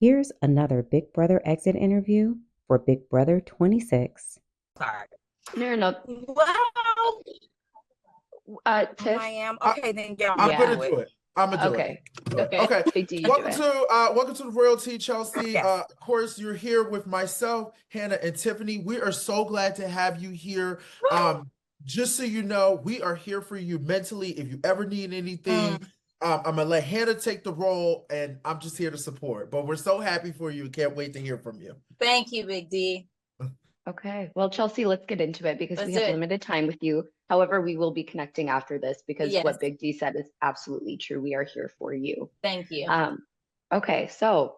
Here's another Big Brother exit interview for Big Brother 26. Sorry. No, no, Well, Tiff. I am. Okay, then y'all I'm Yeah. gonna do it. I'm gonna do Okay. it. Okay. Okay. Big D, you do Welcome it. to welcome to the royalty, Chelsea. Yes. Of course, you're here with myself, Hannah, and Tiffany. We are so glad to have you here. Just so you know, we are here for you mentally. If you ever need anything, I'm gonna let Hannah take the role, and I'm just here to support. But we're so happy for you. Can't wait to hear from you. Thank you, Big D. Okay. Well, Chelsea, let's get into it because Let's we do have it. limited time with you. However, we will be connecting after this because Yes. what Big D said is absolutely true. We are here for you. Thank you. Okay, so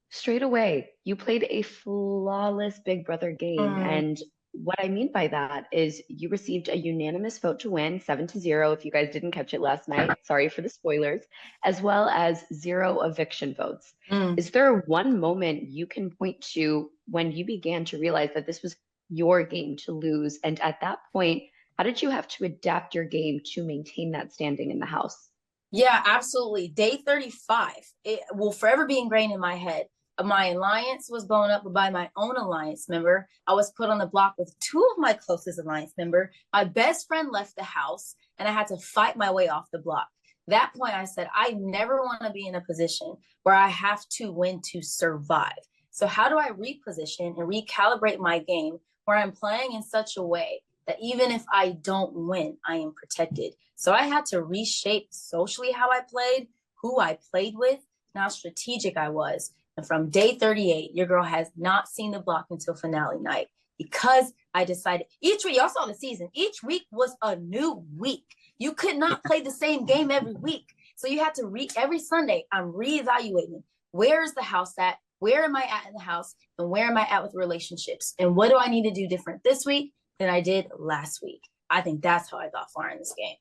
straight away, you played a flawless Big Brother game. And what I mean by that is you received a unanimous vote to win, 7-0, if you guys didn't catch it last night. Sorry for the spoilers, as well as 0 eviction votes. Is there one moment you can point to when you began to realize that this was your game to lose? And at that point, how did you have to adapt your game to maintain that standing in the house? Yeah, absolutely. Day 35, it will forever be ingrained in my head. My alliance was blown up by my own alliance member. I was put on the block with 2 of my closest alliance member. My best friend left the house, and I had to fight my way off the block. That point, I said, I never want to be in a position where I have to win to survive. So how do I reposition and recalibrate my game where I'm playing in such a way that even if I don't win, I am protected? So I had to reshape socially how I played, who I played with, and how strategic I was. And from day 38, your girl has not seen the block until finale night because I decided each week, y'all saw the season, each week was a new week. You could not play the same game every week. So you had to every Sunday, I'm reevaluating where is the house at? Where am I at in the house? And where am I at with relationships? And what do I need to do different this week than I did last week? I think that's how I got far in this game.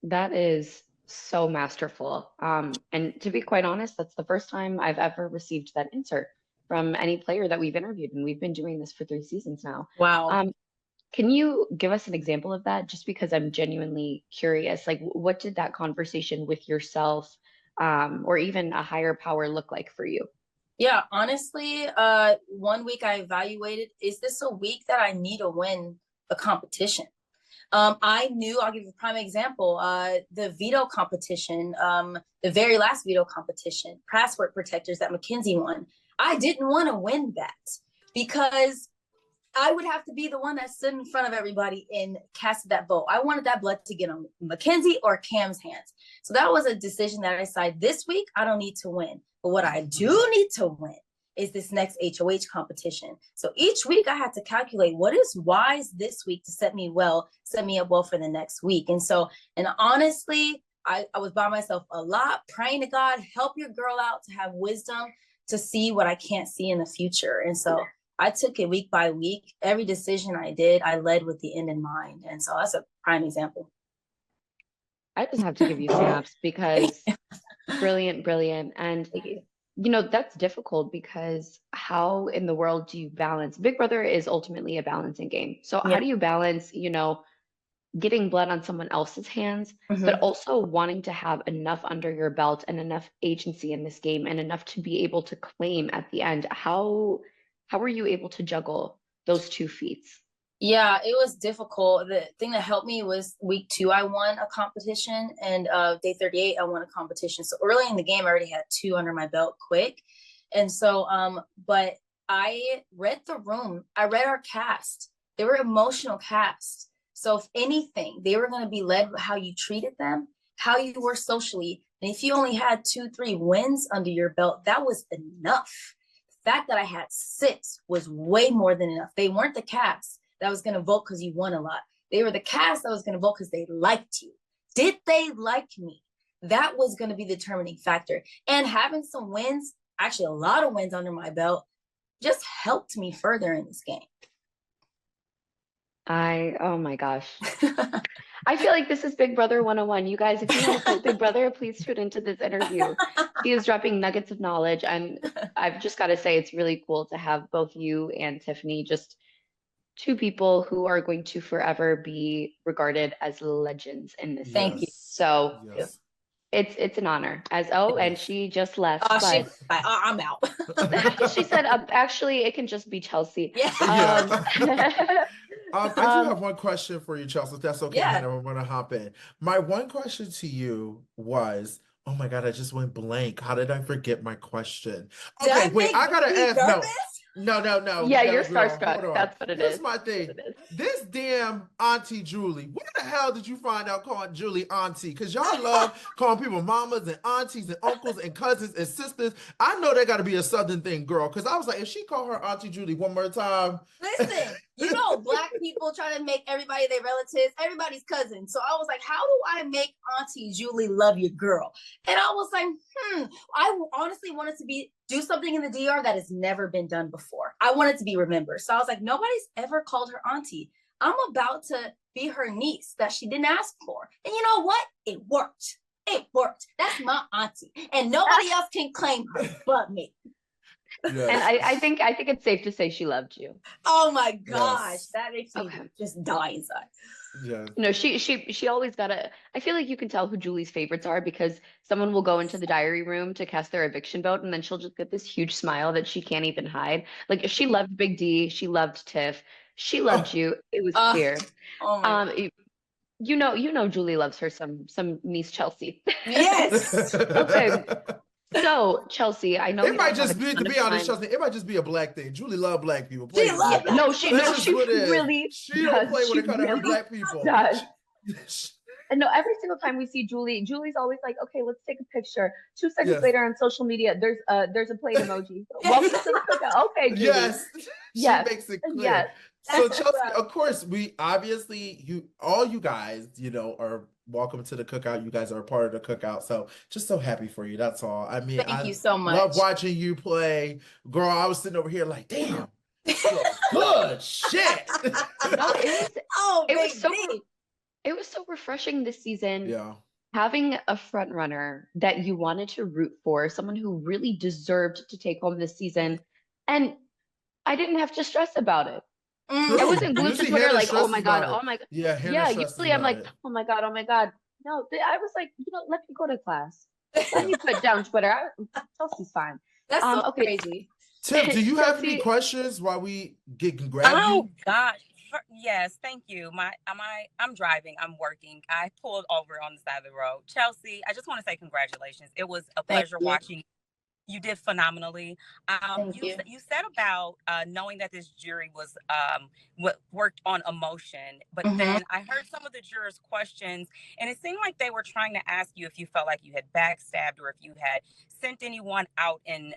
That is so masterful. And to be quite honest, that's the first time I've ever received that answer from any player that we've interviewed, and we've been doing this for 3 seasons now. Wow. Can you give us an example of that? Just because I'm genuinely curious. Like, what did that conversation with yourself, or even a higher power look like for you? Yeah, honestly, one week I evaluated, is this a week that I need to win a competition? I knew, I'll give you a prime example, the veto competition, the very last veto competition, password protectors that Mackenzie won. I didn't want to win that because I would have to be the one that stood in front of everybody and casted that vote. I wanted that blood to get on Mackenzie or Cam's hands. So that was a decision that I decided this week, I don't need to win. But what I do need to win is this next HOH competition. So each week I had to calculate what is wise this week to set me up well for the next week. And honestly, I was by myself a lot, praying to God, help your girl out to have wisdom to see what I can't see in the future. And so I took it week by week. Every decision I did, I led with the end in mind. And so that's a prime example. I just have to give you snaps because brilliant, brilliant. And that's difficult because how in the world do you balance? Big Brother is ultimately a balancing game. So how do you balance, getting blood on someone else's hands, but also wanting to have enough under your belt and enough agency in this game and enough to be able to claim at the end? How were you able to juggle those 2 feats? Yeah, it was difficult. The thing that helped me was week 2, I won a competition, and day 38, I won a competition. So early in the game, I already had 2 under my belt quick. And so, but I read the room. I read our cast. They were emotional cast. So if anything, they were going to be led with how you treated them, how you were socially. And if you only had 2, 3 wins under your belt, that was enough. The fact that I had 6 was way more than enough. They weren't the cast that was going to vote because you won a lot. They were the cast that was going to vote because they liked you. Did they like me? That was going to be the determining factor. And having some wins, actually a lot of wins under my belt, just helped me further in this game. Oh my gosh. I feel like this is Big Brother 101. You guys, if you want to play Big Brother, please tune into this interview. She is dropping nuggets of knowledge. And I've just got to say, it's really cool to have both you and Tiffany, just 2 people who are going to forever be regarded as legends in this Thank game. you. So Yes. It's an honor. And she just left, but I'm out. she said, actually, it can just be Chelsie. Yeah. I do have one question for you, Chelsea, if that's okay. Yeah. Hannah, I'm gonna hop in. My one question to you was, oh my God, I just went blank. How did I forget my question? Okay, wait, I gotta ask. No. Yeah, you're Girl, starstruck. hold on. That's what it Here's is. my thing. This damn Auntie Julie, where the hell did you find out calling Julie Auntie? Because y'all love calling people mamas and aunties and uncles and cousins and sisters. I know that got to be a Southern thing, girl. Because I was like, if she called her Auntie Julie one more time. Listen, Black people try to make everybody their relatives, everybody's cousin. So I was like, how do I make Auntie Julie love your girl? And I was like, I honestly wanted to do something in the DR that has never been done before. I wanted to be remembered. So I was like, nobody's ever called her auntie. I'm about to be her niece that she didn't ask for. And you know what? It worked. It worked. That's my auntie. And nobody else can claim her but me. Yes. And I think it's safe to say she loved you. Oh my gosh. Yes. That makes me just die inside. Yeah. No, she always I feel like you can tell who Julie's favorites are because someone will go into the diary room to cast their eviction vote and then she'll just get this huge smile that she can't even hide. Like she loved Big D, she loved Tiff, she loved you. It was clear. Oh my you know Julie loves her some niece Chelsie. Yes. Okay. So Chelsie, I know it might just be, to be honest, Chelsea, it might just be a Black thing. Julie loved Black people. She loves she really she don't play when it comes to her Black people. And no, every single time we see Julie's always like, okay, let's take a picture. 2 seconds later on social media, there's a plate emoji. Welcome to the cookout. Okay, Julie. Yes. She makes it clear. Yes. So Chelsea, of course, all you guys, are welcome to the cookout. You guys are a part of the cookout. So just so happy for you. That's all. I mean, thank you so much. Love watching you play. Girl, I was sitting over here like, damn. Good shit. It was so refreshing this season. Yeah. Having a front runner that you wanted to root for, someone who really deserved to take home this season. And I didn't have to stress about it. I wasn't glued to Twitter like, oh my God. Yeah, usually I'm like, oh my God. No, I was like, let me go to class. Let me put down Twitter. Chelsea's fine. That's so crazy. Tim, do you have any questions while we can grab you? Oh gosh. Yes, thank you. I'm driving. I'm working. I pulled over on the side of the road. Chelsea, I just want to say congratulations. It was a pleasure watching you. You did phenomenally. You said about knowing that this jury was worked on emotion, but then I heard some of the jurors' questions, and it seemed like they were trying to ask you if you felt like you had backstabbed or if you had sent anyone out and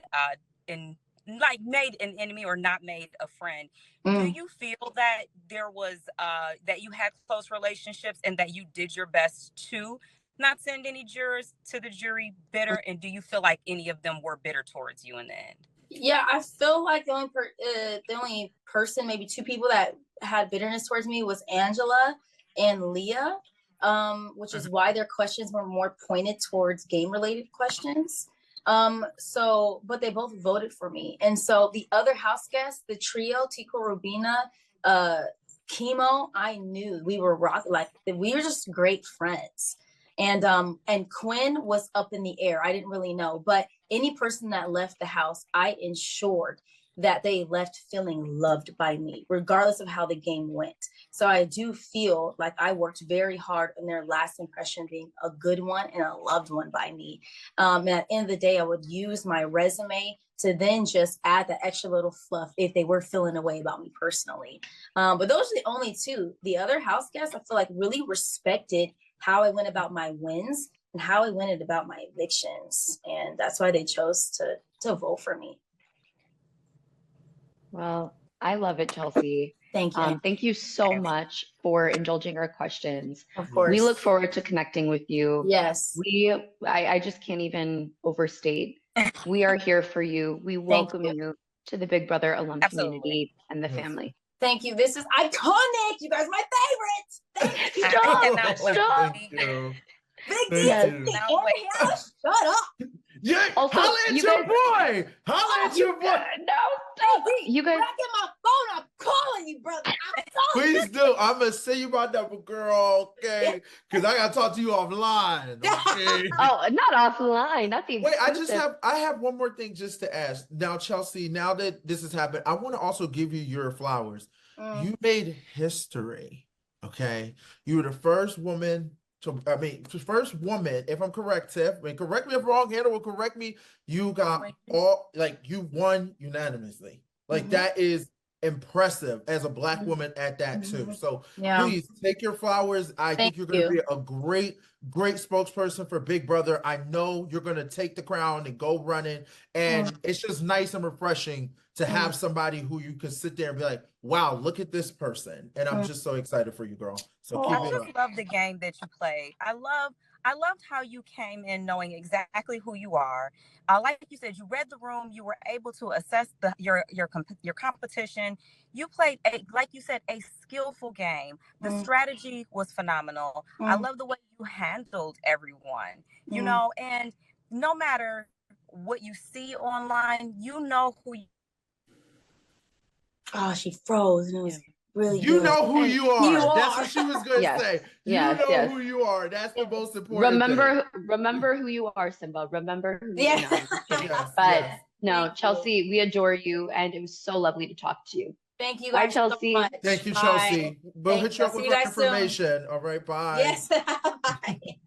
like made an enemy or not made a friend. Do you feel that there was that you had close relationships and that you did your best to not send any jurors to the jury bitter? And do you feel like any of them were bitter towards you in the end? Yeah, I feel like the only person, maybe two people that had bitterness towards me was Angela and Leah, which is why their questions were more pointed towards game related questions. But they both voted for me. And so the other house guests, the trio, Tico, Rubina, Chemo, I knew we were we were just great friends. And Quinn was up in the air. I didn't really know, but any person that left the house, I ensured that they left feeling loved by me, regardless of how the game went. So I do feel like I worked very hard on their last impression being a good one and a loved one by me. And at the end of the day, I would use my resume to then just add the extra little fluff if they were feeling a way about me personally. But those are the only two. The other house guests, I feel like really respected how I went about my wins and how I went about my evictions. And that's why they chose to vote for me. Well, I love it, Chelsie. Thank you. Thank you so much for indulging our questions. Of course. We look forward to connecting with you. Yes. I just can't even overstate. We are here for you. We welcome you to the Big Brother alum community and the family. Thank you. This is iconic. You guys are my favorites. Thank you. Stop. Thank you. Big D, shut up. Yeah, Also, holla at your boy. Holla at your boy. No, You guys, when I get my phone, I'm calling you, brother. I'm calling Please do. I'm gonna send you my number, girl. Okay, because I gotta talk to you offline. Okay. oh, not offline, not the Wait, exclusive. I have one more thing just to ask. Now, Chelsea, now that this has happened, I want to also give you your flowers. You made history. Okay. You were the first woman to, I mean, the first woman, if I'm correct, Tiff, I mean, correct me if wrong, Hannah will correct me. You got all, like, you won unanimously. Like, that is impressive as a Black woman at that too. So please take your flowers. I think you're going to be a great spokesperson for Big Brother. I know you're going to take the crown and go running. And it's just nice and refreshing to have somebody who you can sit there and be like, wow, look at this person. And I'm just so excited for you, girl. So keep it up. I just love the game that you played. I loved how you came in knowing exactly who you are. Like you said, you read the room. You were able to assess your competition. You played, like you said, a skillful game. The strategy was phenomenal. I love the way you handled everyone, you know, and no matter what you see online, you know who you. Oh, she froze. And it was really You good. know who you are. You That's are. what she was going to say. You know who you are. That's the most important thing. Remember who you are, Simba. Remember who you Yes. are. I'm just kidding. But no, Chelsea, we adore you, and it was so lovely to talk to you. Thank you Bye, guys Chelsea. so much. Thank you, Bye. Chelsea. We'll hit you up with See more guys soon. information. All right, bye. Yes. Bye.